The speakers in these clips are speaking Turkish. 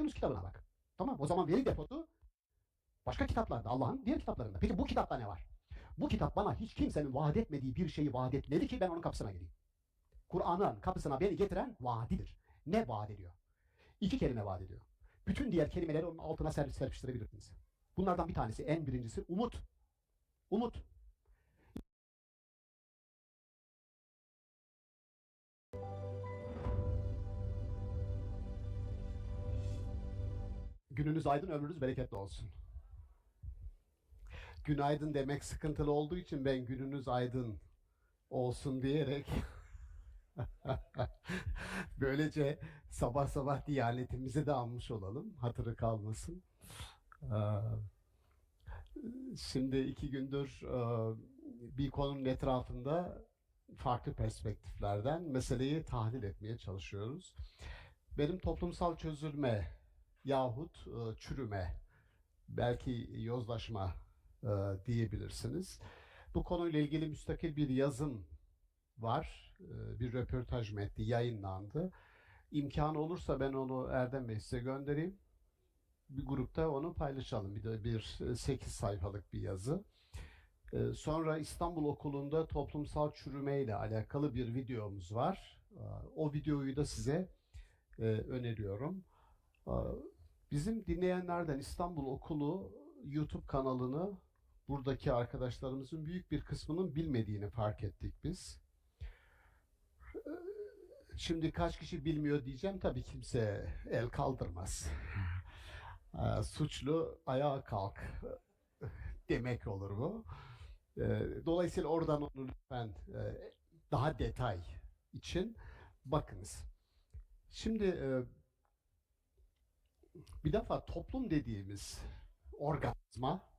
Yunus kitabına bak. Tamam, o zaman veri deposu başka kitaplarda, Allah'ın diğer kitaplarında. Peki bu kitapta ne var? Bu kitap bana hiç kimsenin vaat etmediği bir şeyi vaat etmedi ki ben onun kapısına gireyim. Kur'an'ın kapısına beni getiren vaadidir. Ne vaat ediyor? İki kelime vaat ediyor. Bütün diğer kelimeleri onun altına serpiştirebilirsiniz. Bunlardan bir tanesi, en birincisi umut. Umut. Gününüz aydın, ömrünüz bereketli olsun. Günaydın demek sıkıntılı olduğu için ben gününüz aydın olsun diyerek böylece sabah sabah diyanetimizi de almış olalım. Hatırı kalmasın. Şimdi 2 gündür bir konunun etrafında farklı perspektiflerden meseleyi tahlil etmeye çalışıyoruz. Benim toplumsal çözülme yahut çürüme, belki yozlaşma diyebilirsiniz. Bu konuyla ilgili müstakil bir yazım var. Bir röportaj metni yayınlandı. İmkanı olursa ben onu Erdem Bey size göndereyim. Bir grupta onu paylaşalım. Bir 8 sayfalık bir yazı. Sonra İstanbul Okulu'nda toplumsal çürüme ile alakalı bir videomuz var. O videoyu da size öneriyorum. Bizim dinleyenlerden İstanbul Okulu YouTube kanalını buradaki arkadaşlarımızın büyük bir kısmının bilmediğini fark ettik biz. Şimdi kaç kişi bilmiyor diyeceğim, tabii kimse el kaldırmaz. Suçlu ayağa kalk demek olur bu. Dolayısıyla oradan onu lütfen daha detay için bakınız. Şimdi bir defa toplum dediğimiz organizma,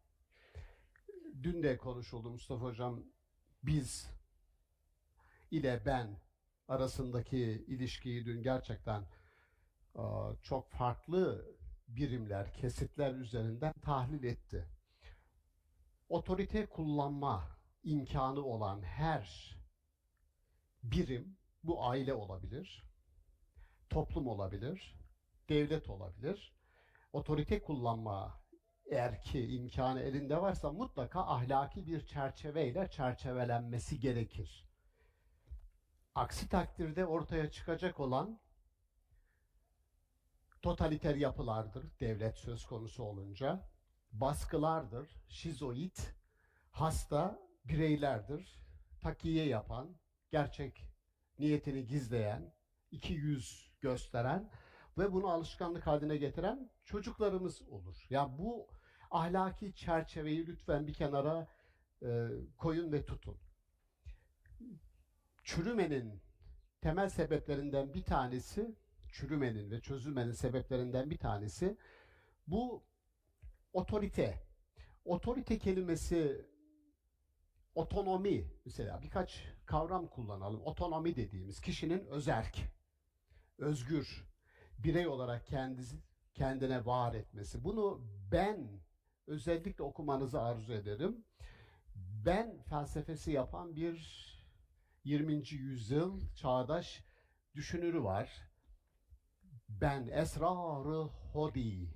dün de konuşuldu Mustafa Hocam, biz ile ben arasındaki ilişkiyi dün gerçekten çok farklı birimler, kesitler üzerinden tahlil etti. Otorite kullanma imkanı olan her birim, bu aile olabilir, toplum olabilir, devlet olabilir. Otorite kullanma erki, imkanı elinde varsa mutlaka ahlaki bir çerçeveyle çerçevelenmesi gerekir. Aksi takdirde ortaya çıkacak olan totaliter yapılardır devlet söz konusu olunca, baskılardır, şizoid, hasta bireylerdir, takiye yapan, gerçek niyetini gizleyen, iki yüz gösteren ve bunu alışkanlık haline getiren çocuklarımız olur. Ya bu ahlaki çerçeveyi lütfen bir kenara koyun ve tutun. Çürümenin temel sebeplerinden bir tanesi, çürümenin ve çözülmenin sebeplerinden bir tanesi bu otorite. Otorite kelimesi, otonomi, mesela birkaç kavram kullanalım. Otonomi dediğimiz kişinin özerk, özgür, birey olarak kendine var etmesi. Bunu ben özellikle okumanızı arzu ederim. Ben felsefesi yapan bir 20. yüzyıl çağdaş düşünürü var. Ben esrar-ı hodi.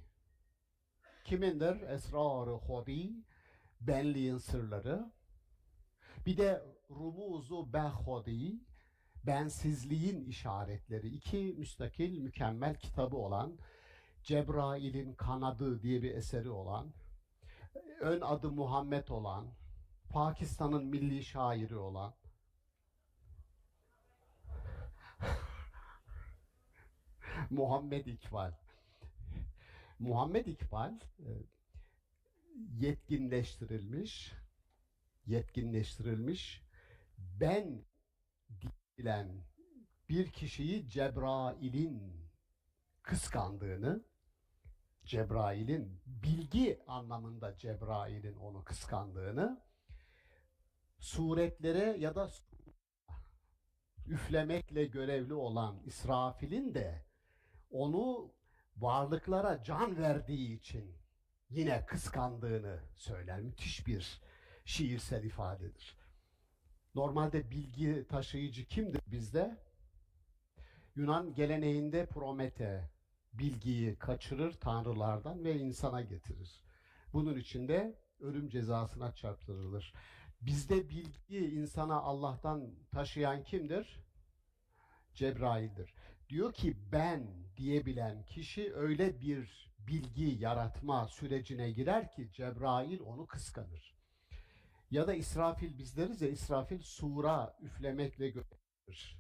Kimindir esrar-ı hodi? Benliğin sırları. Bir de rumuzu behodi, bensizliğin işaretleri. İki müstakil, mükemmel kitabı olan, Cebrail'in Kanadı diye bir eseri olan, ön adı Muhammed olan, Pakistan'ın milli şairi olan, Muhammed İkbal. Muhammed İkbal yetkinleştirilmiş, ben diyen bir kişiyi Cebrail'in kıskandığını, Cebrail'in bilgi anlamında Cebrail'in onu kıskandığını, suretlere ya da üflemekle görevli olan İsrafil'in de onu varlıklara can verdiği için yine kıskandığını söyler. Müthiş bir şiirsel ifadedir. Normalde bilgi taşıyıcı kimdir bizde? Yunan geleneğinde Promete, bilgiyi kaçırır tanrılardan ve insana getirir. Bunun için de ölüm cezasına çarptırılır. Bizde bilgiyi insana Allah'tan taşıyan kimdir? Cebrail'dir. Diyor ki ben diyebilen kişi öyle bir bilgi yaratma sürecine girer ki Cebrail onu kıskanır. Ya da İsrafil, biz deriz ya, İsrafil sura üflemekle görevlidir.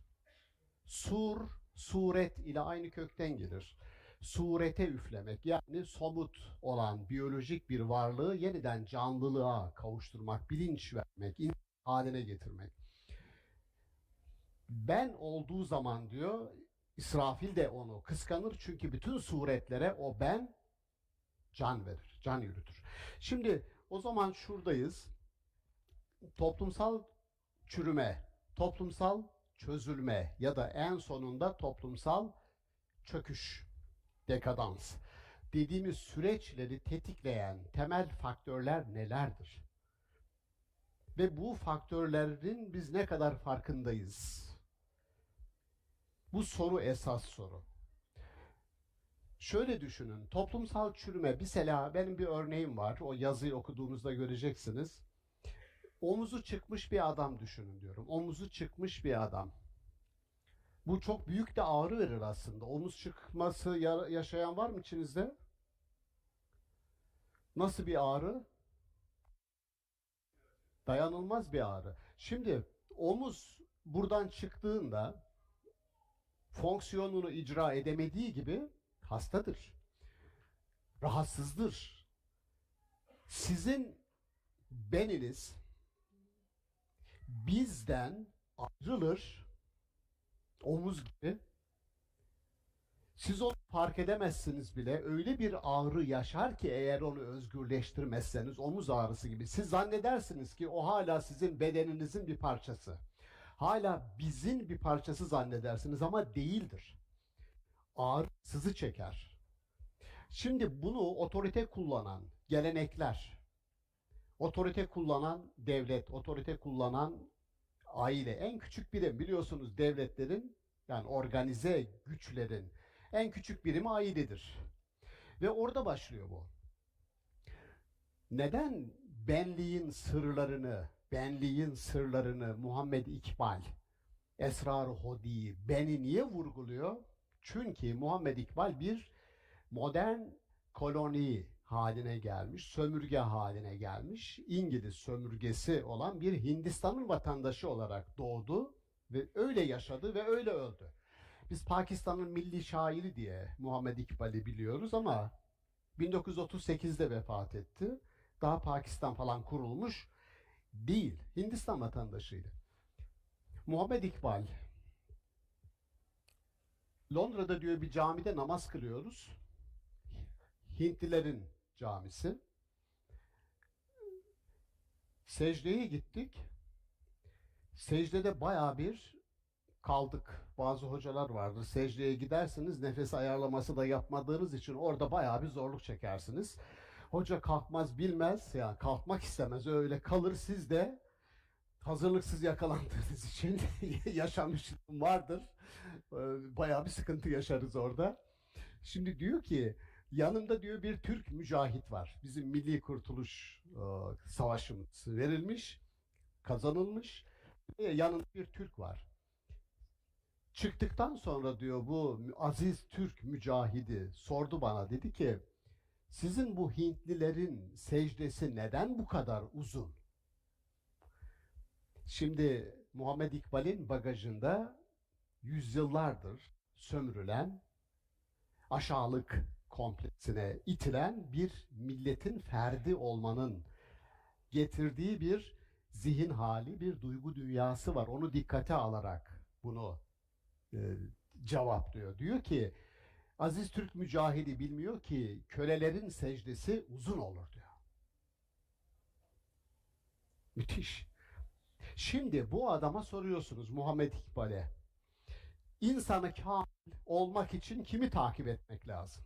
Sur, suret ile aynı kökten gelir. Surete üflemek, yani somut olan biyolojik bir varlığı yeniden canlılığa kavuşturmak, bilinç vermek, insan haline getirmek. Ben olduğu zaman diyor, İsrafil de onu kıskanır çünkü bütün suretlere o ben can verir, can yürütür. Şimdi o zaman şuradayız. Toplumsal çürüme, toplumsal çözülme ya da en sonunda toplumsal çöküş, dekadans dediğimiz süreçleri tetikleyen temel faktörler nelerdir? Ve bu faktörlerin biz ne kadar farkındayız? Bu soru esas soru. Şöyle düşünün, toplumsal çürüme, mesela benim bir örneğim var, o yazıyı okuduğunuzda göreceksiniz. Omuzu çıkmış bir adam düşünün diyorum. Omuzu çıkmış bir adam. Bu çok büyük de ağrı verir aslında. Omuz çıkması yaşayan var mı içinizde? Nasıl bir ağrı? Dayanılmaz bir ağrı. Şimdi omuz buradan çıktığında fonksiyonunu icra edemediği gibi hastadır, rahatsızdır. Sizin beniniz bizden ayrılır, omuz gibi. Siz onu fark edemezsiniz bile. Öyle bir ağrı yaşar ki eğer onu özgürleştirmezseniz, omuz ağrısı gibi. Siz zannedersiniz ki o hala sizin bedeninizin bir parçası. Hala bizin bir parçası zannedersiniz ama değildir. Ağrı sızı çeker. Şimdi bunu otorite kullanan gelenekler, otorite kullanan devlet, otorite kullanan aile, en küçük birim biliyorsunuz devletlerin, yani organize güçlerin en küçük birimi ailedir. Ve orada başlıyor bu. Neden benliğin sırlarını Muhammed İkbal, Esrar-ı Hodi'yi, beni niye vurguluyor? Çünkü Muhammed İkbal bir modern koloni haline gelmiş, sömürge haline gelmiş, İngiliz sömürgesi olan bir Hindistan'ın vatandaşı olarak doğdu ve öyle yaşadı ve öyle öldü. Biz Pakistan'ın milli şairi diye Muhammed İkbal'i biliyoruz ama 1938'de vefat etti. Daha Pakistan falan kurulmuş değil. Hindistan vatandaşıydı. Muhammed İkbal, Londra'da diyor bir camide namaz kılıyoruz. Hintlilerin camisi. Secdeye gittik. Secdede bayağı bir kaldık. Bazı hocalar vardır. Secdeye gidersiniz, nefes ayarlaması da yapmadığınız için orada bayağı bir zorluk çekersiniz. Hoca kalkmaz bilmez, yani kalkmak istemez, öyle kalır, siz de hazırlıksız yakalandığınız için yaşamışlığım vardır. Bayağı bir sıkıntı yaşarız orada. Şimdi diyor ki yanımda diyor bir Türk mücahit var. Bizim Milli Kurtuluş Savaşımız verilmiş, kazanılmış. Yanında bir Türk var. Çıktıktan sonra diyor bu aziz Türk mücahidi sordu bana, dedi ki sizin bu Hintlilerin secdesi neden bu kadar uzun? Şimdi Muhammed İkbal'in bagajında yüzyıllardır sömürülen, aşağılık kompleksine itilen bir milletin ferdi olmanın getirdiği bir zihin hali, bir duygu dünyası var. Onu dikkate alarak bunu cevaplıyor. Diyor ki Aziz Türk mücahidi bilmiyor ki kölelerin secdesi uzun olur diyor. Müthiş. Şimdi bu adama soruyorsunuz, Muhammed İkbal'e, insanı kamil olmak için kimi takip etmek lazım?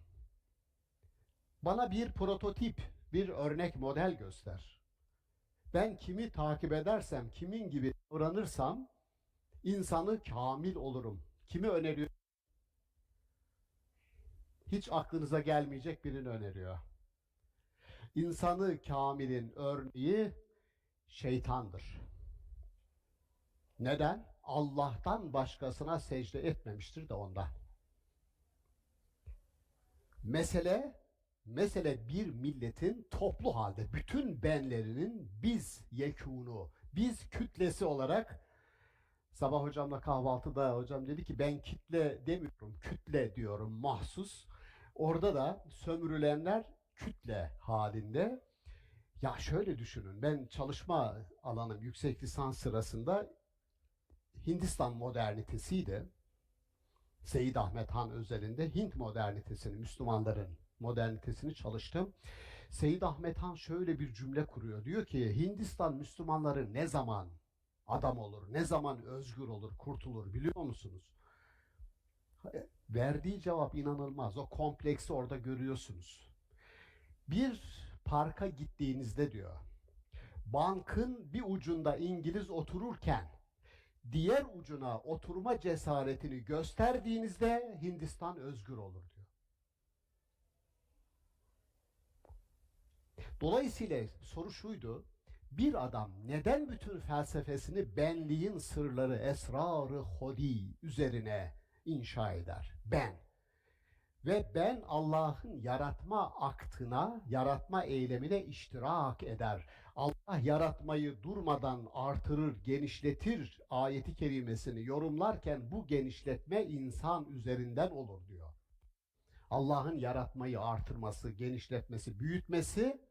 Bana bir prototip, bir örnek model göster. Ben kimi takip edersem, kimin gibi davranırsam insanı kamil olurum. Kimi öneriyor? Hiç aklınıza gelmeyecek birini öneriyor. İnsanı kamilin örneği şeytandır. Neden? Allah'tan başkasına secde etmemiştir de ondan. Mesele bir milletin toplu halde bütün benlerinin biz yekûnu, biz kütlesi olarak sabah hocamla kahvaltıda hocam dedi ki ben kitle demiyorum, kütle diyorum mahsus. Orada da sömürülenler kütle halinde. Ya şöyle düşünün, ben çalışma alanım yüksek lisans sırasında Hindistan modernitesiydi. Seyyid Ahmet Han özelinde Hint modernitesini, Müslümanların modernitesini çalıştım. Seyyid Ahmet Han şöyle bir cümle kuruyor. Diyor ki Hindistan Müslümanları ne zaman adam olur, ne zaman özgür olur, kurtulur biliyor musunuz? Verdiği cevap inanılmaz. O kompleksi orada görüyorsunuz. Bir parka gittiğinizde diyor, bankın bir ucunda İngiliz otururken diğer ucuna oturma cesaretini gösterdiğinizde Hindistan özgür olur diyor. Dolayısıyla soru şuydu, bir adam neden bütün felsefesini benliğin sırları, esrarı hodi üzerine inşa eder? Ben. Ve ben Allah'ın yaratma aktına, yaratma eylemine iştirak eder. Allah yaratmayı durmadan artırır, genişletir ayeti kerimesini yorumlarken bu genişletme insan üzerinden olur diyor. Allah'ın yaratmayı artırması, genişletmesi, büyütmesi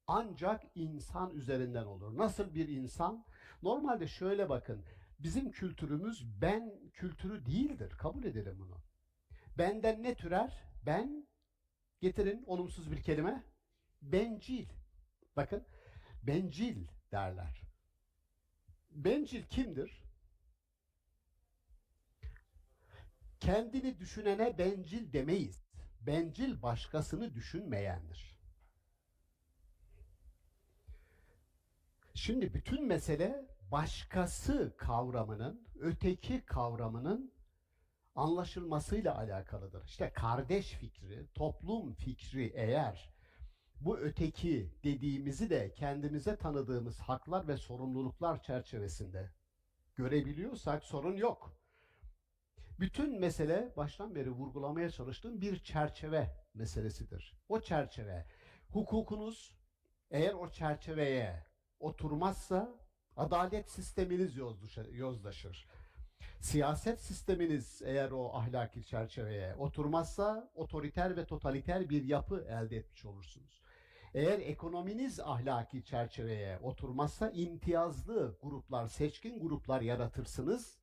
ancak insan üzerinden olur. Nasıl bir insan? Normalde şöyle bakın, bizim kültürümüz ben kültürü değildir. Kabul edelim bunu. Benden ne türer? Ben, getirin olumsuz bir kelime. Bencil. Bakın, bencil derler. Bencil kimdir? Kendini düşünene bencil demeyiz. Bencil başkasını düşünmeyendir. Şimdi bütün mesele başkası kavramının, öteki kavramının anlaşılmasıyla alakalıdır. İşte kardeş fikri, toplum fikri eğer bu öteki dediğimizi de kendimize tanıdığımız haklar ve sorumluluklar çerçevesinde görebiliyorsak sorun yok. Bütün mesele baştan beri vurgulamaya çalıştığım bir çerçeve meselesidir. O çerçeve, hukukunuz eğer o çerçeveye oturmazsa adalet sisteminiz yozlaşır. Siyaset sisteminiz eğer o ahlaki çerçeveye oturmazsa otoriter ve totaliter bir yapı elde etmiş olursunuz. Eğer ekonominiz ahlaki çerçeveye oturmazsa imtiyazlı gruplar, seçkin gruplar yaratırsınız.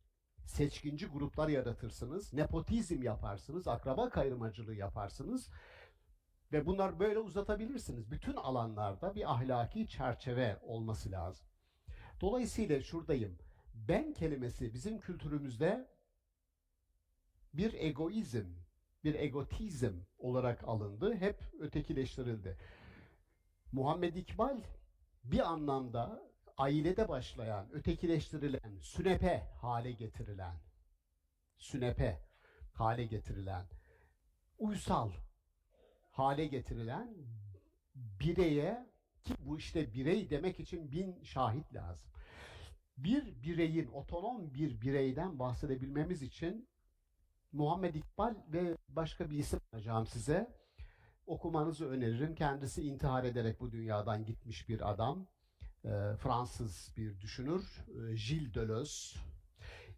Seçkinci gruplar yaratırsınız. Nepotizm yaparsınız, akraba kayırmacılığı yaparsınız. Ve bunlar böyle uzatabilirsiniz. Bütün alanlarda bir ahlaki çerçeve olması lazım. Dolayısıyla şuradayım. Ben kelimesi bizim kültürümüzde bir egoizm, bir egotizm olarak alındı. Hep ötekileştirildi. Muhammed İkbal bir anlamda ailede başlayan, ötekileştirilen, sünepe hale getirilen, uysal hale getirilen bireye, ki bu işte birey demek için 1000 şahit lazım. Bir bireyin, otonom bir bireyden bahsedebilmemiz için Muhammed İkbal ve başka bir isim sunacağım size. Okumanızı öneririm. Kendisi intihar ederek bu dünyadan gitmiş bir adam. Fransız bir düşünür. Gilles Deleuze.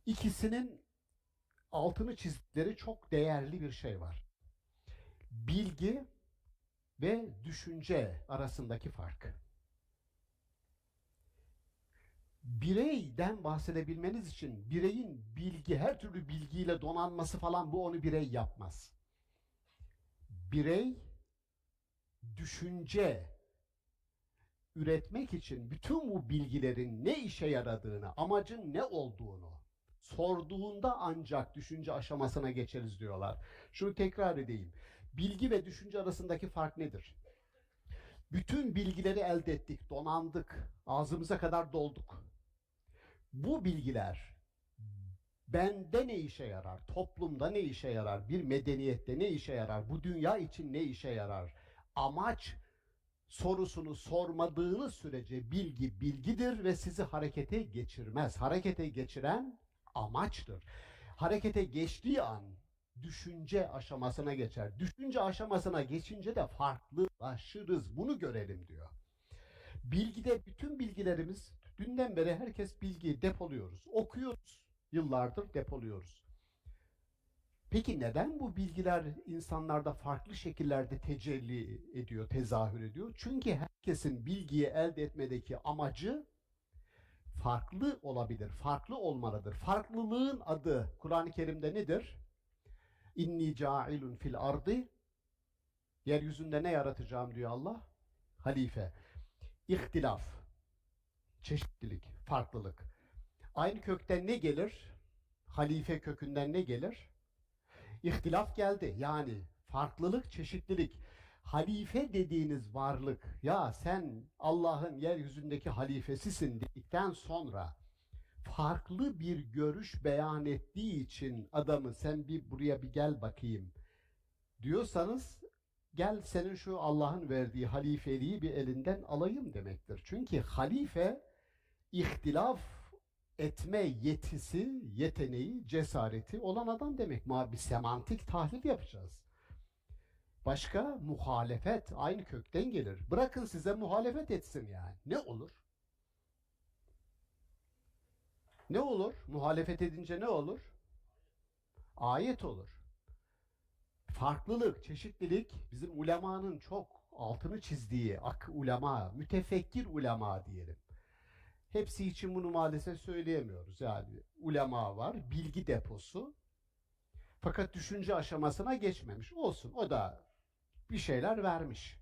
İkisinin altını çizdikleri çok değerli bir şey var. Bilgi ve düşünce arasındaki fark. Bireyden bahsedebilmeniz için bireyin bilgi, her türlü bilgiyle donanması falan bu onu birey yapmaz. Birey düşünce üretmek için bütün bu bilgilerin ne işe yaradığını, amacın ne olduğunu sorduğunda ancak düşünce aşamasına geçeriz diyorlar. Şunu tekrar edeyim. Bilgi ve düşünce arasındaki fark nedir? Bütün bilgileri elde ettik, donandık, ağzımıza kadar dolduk. Bu bilgiler Bende ne işe yarar? Toplumda ne işe yarar? Bir medeniyette ne işe yarar? Bu dünya için ne işe yarar? Amaç sorusunu sormadığınız sürece bilgi bilgidir ve sizi harekete geçirmez. Harekete geçiren amaçtır. Harekete geçtiği an düşünce aşamasına geçer. Düşünce aşamasına geçince de farklılaşırız. Bunu görelim diyor. Bilgide bütün bilgilerimiz, dünden beri herkes bilgiyi depoluyoruz. Okuyoruz. Yıllardır depoluyoruz. Peki neden bu bilgiler insanlarda farklı şekillerde tecelli ediyor, tezahür ediyor? Çünkü herkesin bilgiyi elde etmedeki amacı farklı olabilir, farklı olmalıdır. Farklılığın adı Kur'an-ı Kerim'de nedir? İnni cailun fil ardı. Yeryüzünde ne yaratacağım diyor Allah? Halife. İhtilaf, çeşitlilik, farklılık. Aynı kökten ne gelir? Halife kökünden ne gelir? İhtilaf geldi. Yani farklılık, çeşitlilik. Halife dediğiniz varlık, ya sen Allah'ın yeryüzündeki halifesisin dedikten sonra farklı bir görüş beyan ettiği için adamı sen bir buraya bir gel bakayım diyorsanız, gel senin şu Allah'ın verdiği halifeliği bir elinden alayım demektir. Çünkü halife ihtilaf etme yetisi, yeteneği, cesareti olan adam demek. Bir semantik tahlil yapacağız. Başka muhalefet aynı kökten gelir. Bırakın size muhalefet etsin yani. Ne olur? Ne olur? Muhalefet edince ne olur? Ayet olur. Farklılık, çeşitlilik bizim ulemanın çok altını çizdiği ulema, mütefekkir ulema diyelim. Hepsi için bunu maalesef söyleyemiyoruz. Yani ulema var, bilgi deposu. Fakat düşünce aşamasına geçmemiş. Olsun, o da bir şeyler vermiş.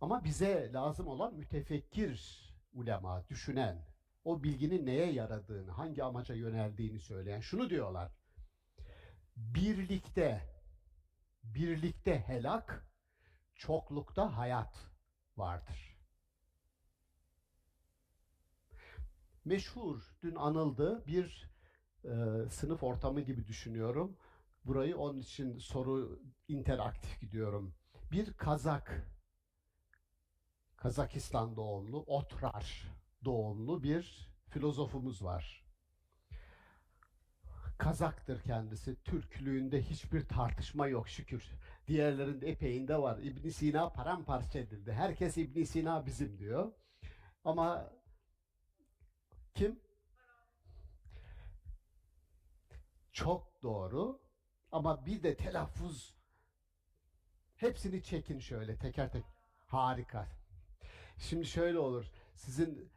Ama bize lazım olan mütefekkir ulema, düşünen, o bilginin neye yaradığını, hangi amaca yöneldiğini söyleyen. Şunu diyorlar: birlikte helak, çoklukta hayat vardır. Meşhur, dün anıldı bir sınıf ortamı gibi düşünüyorum. Burayı onun için soru interaktif gidiyorum. Bir Kazakistan doğumlu, Otrar doğumlu bir filozofumuz var. Kazaktır kendisi. Türklüğünde hiçbir tartışma yok şükür. Diğerlerinde epeyinde var. İbn Sina paramparça edildi. Herkes İbn Sina bizim diyor. Ama kim? Çok doğru. Ama bir de telaffuz. Hepsini çekin şöyle teker tek. Harika. Şimdi şöyle olur. Sizin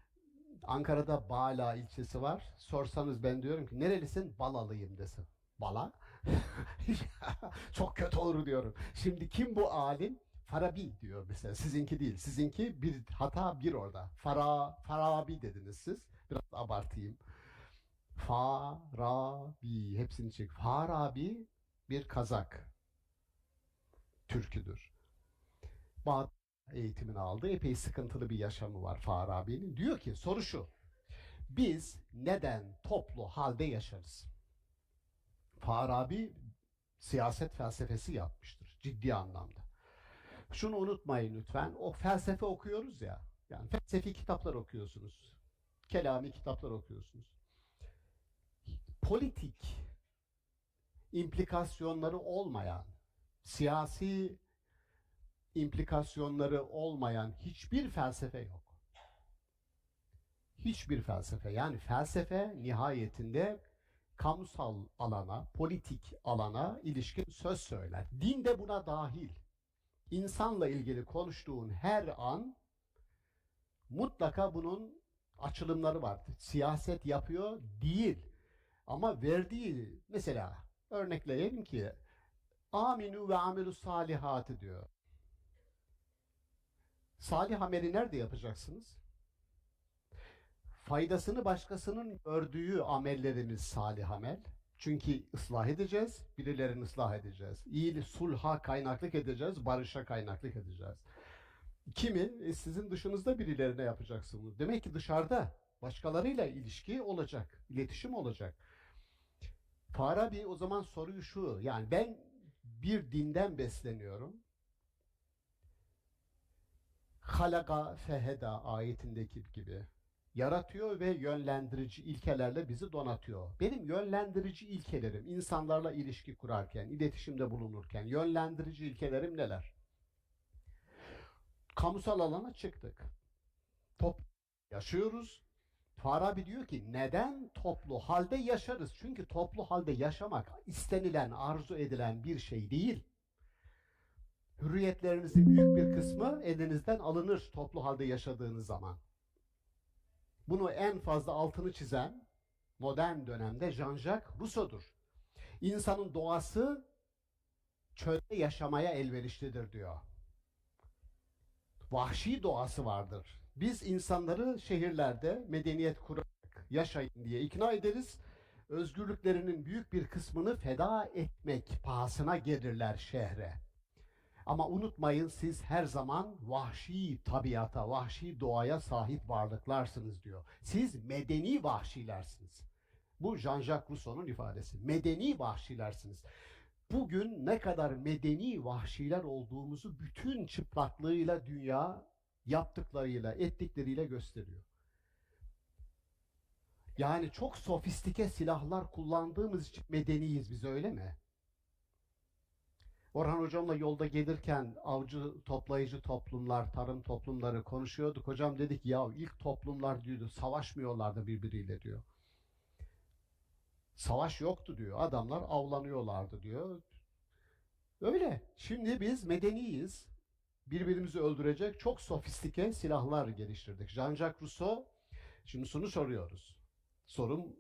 Ankara'da Bala ilçesi var. Sorsanız ben diyorum ki nerelisin? Balalıyım desin. Bala? Çok kötü olur diyorum. Şimdi kim bu alim? Farabi diyor mesela. Sizinki değil. Sizinki bir hata bir orada. Farabi dediniz siz. Biraz abartayım. Farabi. Hepsini çek. Farabi bir Kazak Türküdür. Bağdat eğitimini aldı. Epey sıkıntılı bir yaşamı var Farabi'nin. Diyor ki soru şu: biz neden toplu halde yaşarız? Farabi siyaset felsefesi yapmıştır ciddi anlamda. Şunu unutmayın lütfen. O felsefe okuyoruz ya. Yani felsefi kitaplar okuyorsunuz. Kelami kitaplar okuyorsunuz. Politik implikasyonları olmayan, siyasi implikasyonları olmayan hiçbir felsefe yok. Hiçbir felsefe. Yani felsefe nihayetinde kamusal alana, politik alana ilişkin söz söyler. Din de buna dahil. İnsanla ilgili konuştuğun her an mutlaka bunun açılımları var. Siyaset yapıyor değil. Ama verdiği, mesela örnekleyelim ki aminu ve amelu salihatı diyor. Salih ameli nerede yapacaksınız? Faydasını başkasının gördüğü amellerimiz salih amel. Çünkü ıslah edeceğiz, birilerini ıslah edeceğiz. İyi sulha kaynaklık edeceğiz, barışa kaynaklık edeceğiz. Kimi sizin dışınızda birilerine yapacaksınız. Demek ki dışarıda başkalarıyla ilişki olacak, iletişim olacak. Farabi o zaman soruyu şu, yani ben bir dinden besleniyorum. Halaka feheda ayetindeki gibi. Yaratıyor ve yönlendirici ilkelerle bizi donatıyor. Benim yönlendirici ilkelerim, insanlarla ilişki kurarken, iletişimde bulunurken, yönlendirici ilkelerim neler? Kamusal alana çıktık. Top yaşıyoruz. Farabi diyor ki neden toplu halde yaşarız? Çünkü toplu halde yaşamak istenilen, arzu edilen bir şey değil. Hürriyetlerinizin büyük bir kısmı elinizden alınır toplu halde yaşadığınız zaman. Bunu en fazla altını çizen modern dönemde Jean-Jacques Rousseau'dur. İnsanın doğası çölde yaşamaya elverişlidir diyor. Vahşi doğası vardır. Biz insanları şehirlerde medeniyet kurarak yaşayın diye ikna ederiz. Özgürlüklerinin büyük bir kısmını feda etmek pahasına gelirler şehre. Ama unutmayın siz her zaman vahşi tabiata, vahşi doğaya sahip varlıklarsınız diyor. Siz medeni vahşilersiniz. Bu Jean-Jacques Rousseau'nun ifadesi. Medeni vahşilersiniz. Bugün ne kadar medeni vahşiler olduğumuzu bütün çıplaklığıyla dünya yaptıklarıyla, ettikleriyle gösteriyor. Yani çok sofistike silahlar kullandığımız için medeniyiz biz, öyle mi? Orhan hocamla yolda gelirken avcı toplayıcı toplumlar, tarım toplumları konuşuyorduk. Hocam dedik ya ilk toplumlar diyordu savaşmıyorlardı birbiriyle diyor. Savaş yoktu diyor. Adamlar avlanıyorlardı diyor. Öyle. Şimdi biz medeniyiz. Birbirimizi öldürecek çok sofistike silahlar geliştirdik. Jean-Jacques Rousseau, şimdi şunu soruyoruz. Sorum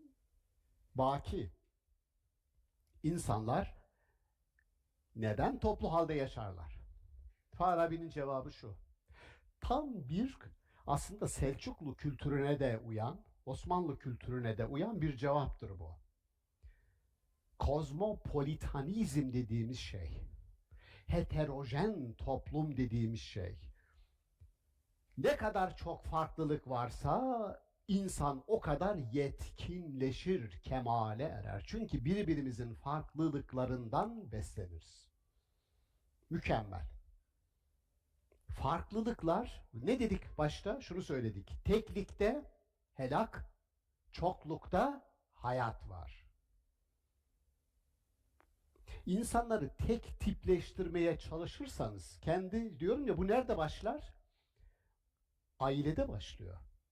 baki. İnsanlar neden toplu halde yaşarlar? Farabi'nin cevabı şu. Tam bir aslında Selçuklu kültürüne de uyan, Osmanlı kültürüne de uyan bir cevaptır bu. Kozmopolitanizm dediğimiz şey, heterojen toplum dediğimiz şey. Ne kadar çok farklılık varsa insan o kadar yetkinleşir, kemale erer. Çünkü birbirimizin farklılıklarından besleniriz. Mükemmel. Farklılıklar, ne dedik başta? Şunu söyledik. Teklikte helak, çoklukta hayat var. İnsanları tek tipleştirmeye çalışırsanız, kendi diyorum ya bu nerede başlar? Ailede başlıyor.